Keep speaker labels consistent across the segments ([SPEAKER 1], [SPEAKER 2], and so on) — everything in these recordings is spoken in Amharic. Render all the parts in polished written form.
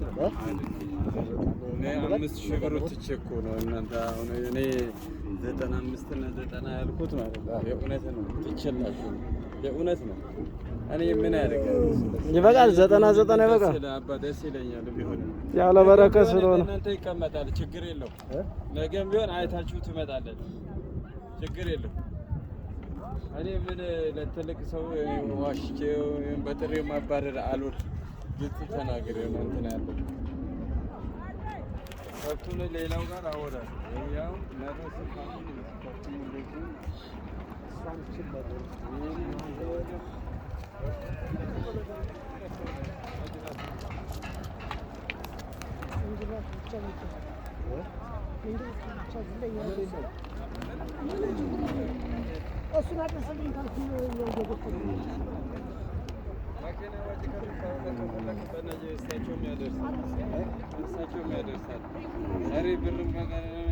[SPEAKER 1] እኔ 5000 ብር ትቼ እኮ ነው እናንተ አሁን እኔ 95 እና 90 ያልኩት ማለት ነው። የእውነት ነው ትቼላችሁ የእውነት ነው። እኔ ምን ያደርጋል
[SPEAKER 2] ይበቃል። 90 ይበቃል።
[SPEAKER 1] አባ ደስ ይለኛል ቢሆን
[SPEAKER 2] ያለ በረከት ስለሆነ
[SPEAKER 1] እናንተ ይቀመጣል። ችግር የለው። ነገም ቢሆን አይታችሁ ትመጣለች። ችግር የለው። እኔ ምን ለትልቅ ሰው ዋሽቼ በጥሬው ማባረር አልወድም። ግልጽ ተናግሬ ነው እንትን ያለው ከብቱን ሌላው ጋር አወራለሁ። ያው ነረስ ካሁን ከብቱን ልጅ ሳንችል ነበር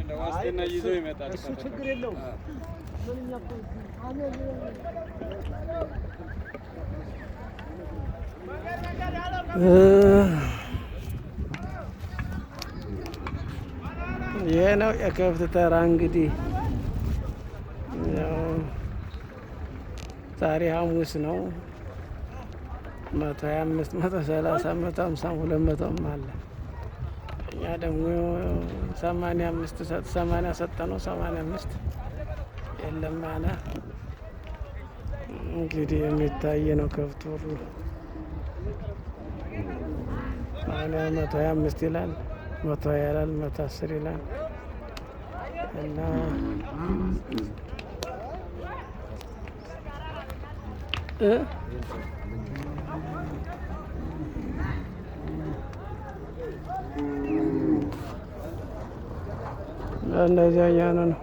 [SPEAKER 1] ለዋስትና ይዞ ይመጣል።
[SPEAKER 3] ችግር የለውም።
[SPEAKER 2] ይሄ ነው የከብት ተራ እንግዲህ ያው ዛሬ ሐሙስ ነው። 125 130 150 200 አለ። እኛ ደግሞ 80 ሰጠነው 85 የለም አለ። እንግዲህ የሚታይ ነው ከብቱ ሁሉ 125 ይላል 120 ይላል 110 ይላል እና እንደዚያ እያሉ ነው።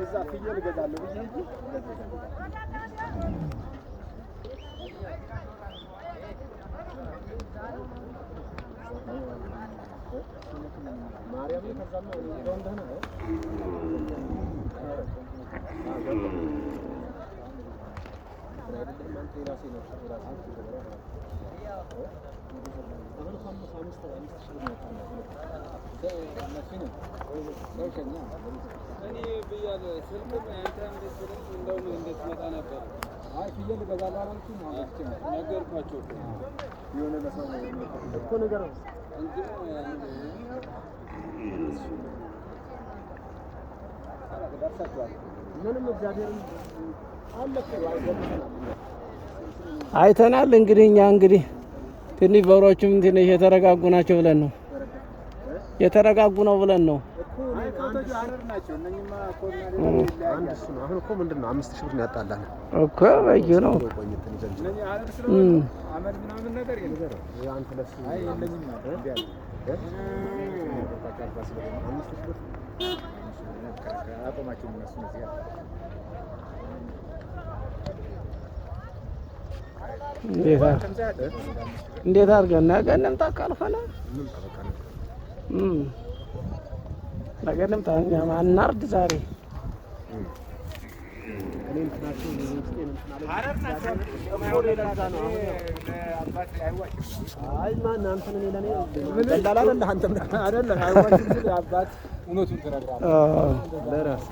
[SPEAKER 3] እዛ ፍየል እገዛለሁ ብዬ ማርያም ከዛማ እንደው እንደሆነ ነው
[SPEAKER 1] እኔ ብያለሁ ስልክም አንተ እንደው እንድትመጣ ነበር።
[SPEAKER 3] አይ ፍየል እገዛለሁ አላልኩም?
[SPEAKER 1] ነገርኳቸው
[SPEAKER 3] የሆነ ለሰው እኮ ነገር ነው
[SPEAKER 1] እንጂ
[SPEAKER 3] ምንም እግዚአብሔርን
[SPEAKER 2] አይተናል። እንግዲህ እኛ እንግዲህ ትንሽ በሮቹም ትንሽ የተረጋጉ ናቸው ብለን ነው የተረጋጉ ነው ብለን ነው።
[SPEAKER 3] አንድ እሱ ነው። አሁን እኮ ምንድን ነው 5000 ብር ነው ያጣላል
[SPEAKER 2] እኮ በዩ ነው
[SPEAKER 1] አመድ ምናምን ነገር የለም።
[SPEAKER 3] አንተ ለሱ አይ የለኝም ማለት ነው። አቆማቸው እነሱ ነው እዚህ
[SPEAKER 2] እንዴት አድርገን ነገ እንምጣ ካልሆነ ነገ እንምጣ። እኛ ማናርድ ዛሬ
[SPEAKER 3] አይ ማን አንተን እኔ ለኔ ደላላ አይደለ አንተም አይደለ አይዋሽም ሲል አባት እውነቱን ተናግራለህ ለራስ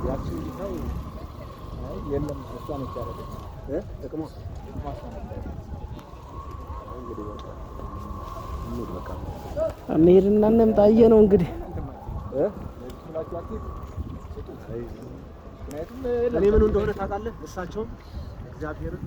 [SPEAKER 3] ያቺ ሰው አይ የለም እሷ ነች ያደረገች ጥቅሙ እንግዲህ በቃ
[SPEAKER 2] እንሂድና እንምጣዬ ነው እንግዲህ
[SPEAKER 3] እኔ ምን እንደሆነ ታውቃለህ? እሳቸውም እግዚአብሔርን